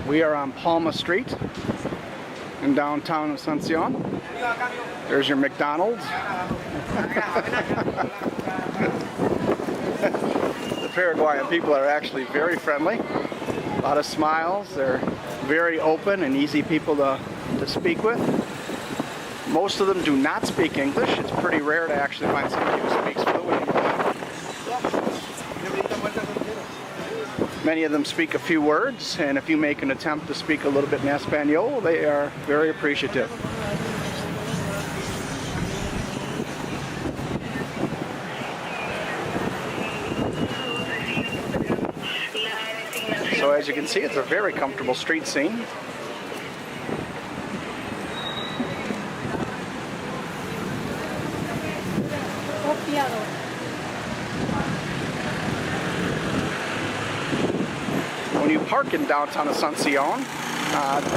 We are on Palma Street in downtown Asuncion. There's your McDonald's. The Paraguayan people are actually very friendly. A lot of smiles. They're very open and easy people to speak with. Most of them do not speak English. It's pretty rare to actually find somebody who speaks fluent English. Many of them speak a few words, and if you make an attempt to speak a little bit in Espanol, they are very appreciative. So as you can see, it's a very comfortable street scene. When you park in downtown Asuncion,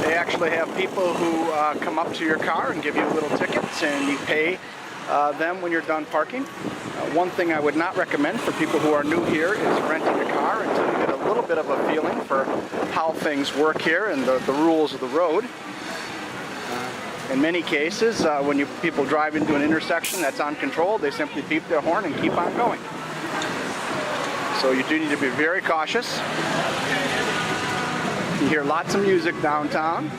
they actually have people who come up to your car and give you little tickets, and you pay them when you're done parking. One thing I would not recommend for people who are new here is renting a car until you get a little bit of a feeling for how things work here and the rules of the road. In many cases, when people drive into an intersection that's uncontrolled, they simply beep their horn and keep on going. So you do need to be very cautious. You hear lots of music downtown.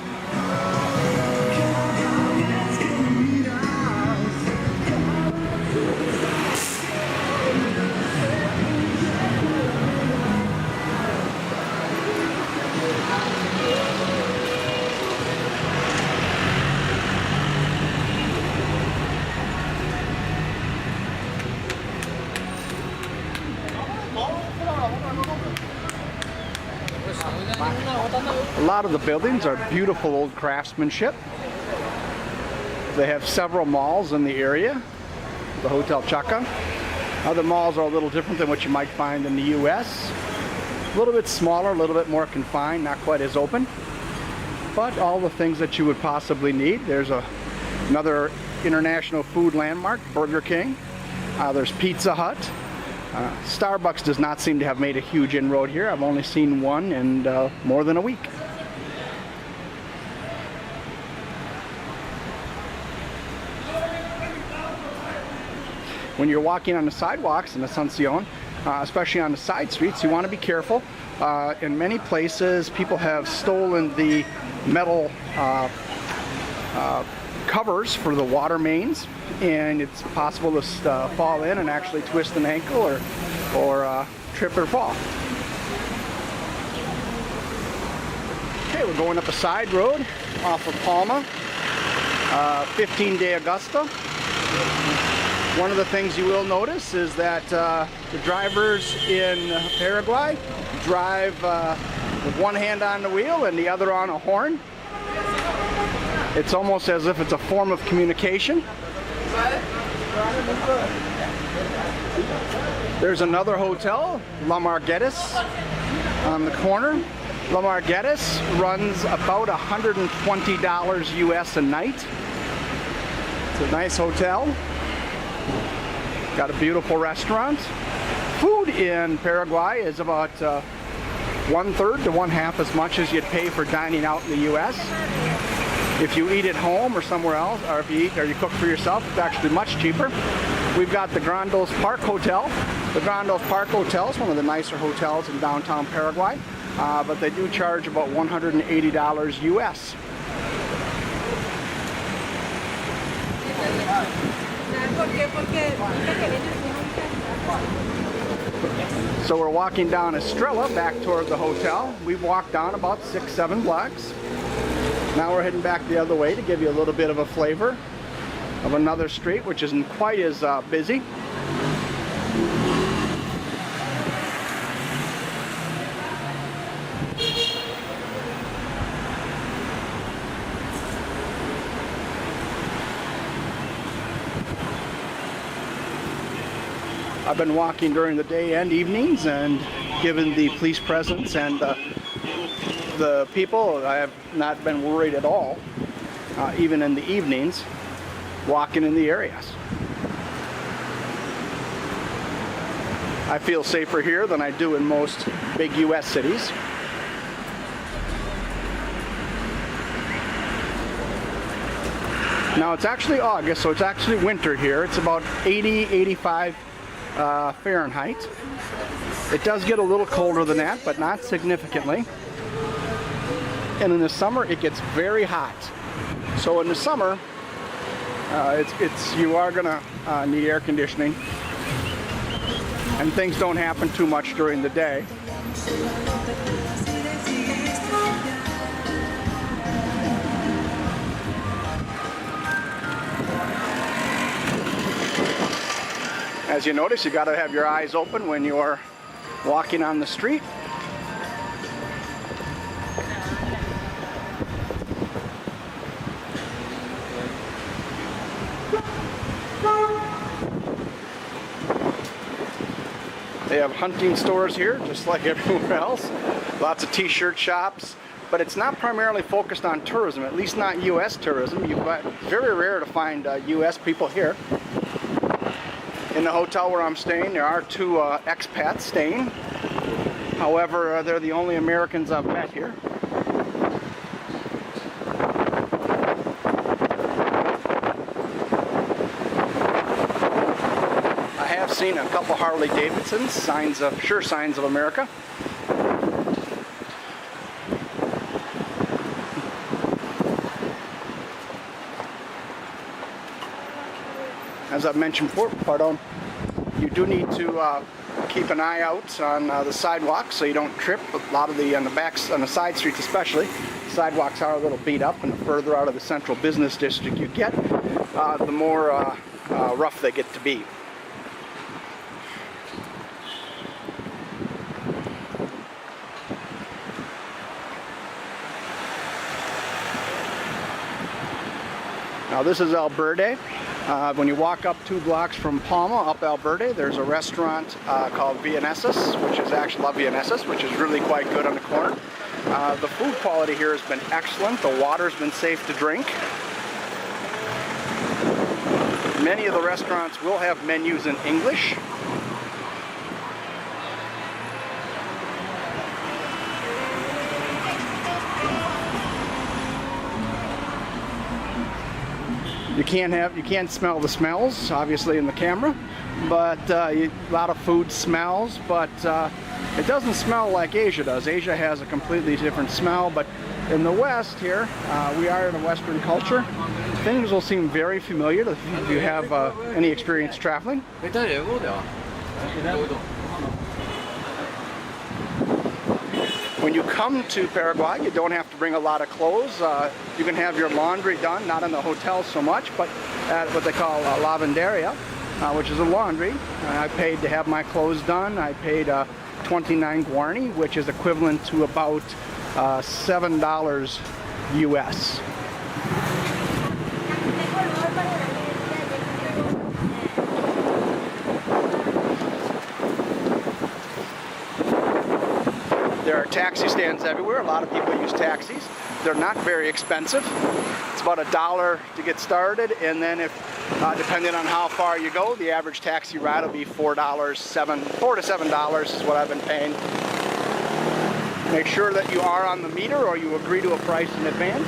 A lot of the buildings are beautiful old craftsmanship. They have several malls in the area. The Hotel Chaca. Other malls are a little different than what you might find in the U.S. A little bit smaller, a little bit more confined, not quite as open. But all the things that you would possibly need. There's another international food landmark, Burger King. There's Pizza Hut. Starbucks does not seem to have made a huge inroad here. I've only seen one in more than a week. When you're walking on the sidewalks in Asuncion, especially on the side streets, you want to be careful. In many places, people have stolen the metal covers for the water mains, and it's possible to fall in and actually twist an ankle or trip or fall. Okay, we're going up a side road off of Palma, 15 de Augusta. One of the things you will notice is that the drivers in Paraguay drive with one hand on the wheel and the other on a horn. It's almost as if it's a form of communication. There's another hotel, La Marguerite's, on the corner. La Marguerite's runs about $120 US a night. It's a nice hotel. Got a beautiful restaurant. Food in Paraguay is about 1/3 to 1/2 as much as you'd pay for dining out in the US. If you eat at home or somewhere else, or if you eat or you cook for yourself, it's actually much cheaper. We've got the Grandos Park Hotel. The Grandos Park Hotel is one of the nicer hotels in downtown Paraguay, but they do charge about $180 US. So we're walking down Estrella back toward the hotel. We've walked down about 6-7 blocks. Now we're heading back the other way to give you a little bit of a flavor of another street which isn't quite as busy. I've been walking during the day and evenings, and given the police presence and the people, I have not been worried at all, even in the evenings, walking in the areas. I feel safer here than I do in most big U.S. cities. Now it's actually August, so it's actually winter here. It's about 80, 85 Fahrenheit. It does get a little colder than that, but not significantly. And in the summer, it gets very hot. So in the summer, you are gonna need air conditioning, and things don't happen too much during the day. As you notice, you got to have your eyes open when you're walking on the street. They have hunting stores here, just like everywhere else. Lots of t-shirt shops, but it's not primarily focused on tourism, at least not U.S. tourism. It's very rare to find U.S. people here. In the hotel where I'm staying, there are two expats staying. However, they're the only Americans I've met here. I have seen a couple Harley Davidsons, sure signs of America. As I've mentioned before, you do need to keep an eye out on the sidewalks so you don't trip. A lot of on the side streets especially, sidewalks are a little beat up, and the further out of the central business district you get, the more rough they get to be. Now this is Alberta. When you walk up 2 blocks from Palma, up Alberta, there's a restaurant called Vienesas, which is actually La Vienesas, which is really quite good on the corner. The food quality here has been excellent. The water's been safe to drink. Many of the restaurants will have menus in English. You can't smell the smells, obviously, in the camera, but a lot of food smells, but it doesn't smell like Asia does. Asia has a completely different smell, but in the West here, we are in a Western culture. Things will seem very familiar if you have any experience traveling. When you come to Paraguay, you don't have to bring a lot of clothes. You can have your laundry done, not in the hotel so much, but at what they call a lavanderia, which is a laundry. I paid to have my clothes done. I paid 29 guarani, which is equivalent to about $7 US. There are taxi stands everywhere. A lot of people use taxis. They're not very expensive. It's about $1 to get started, and then if depending on how far you go, the average taxi ride will be $4 to $7 is what I've been paying. Make sure that you are on the meter or you agree to a price in advance.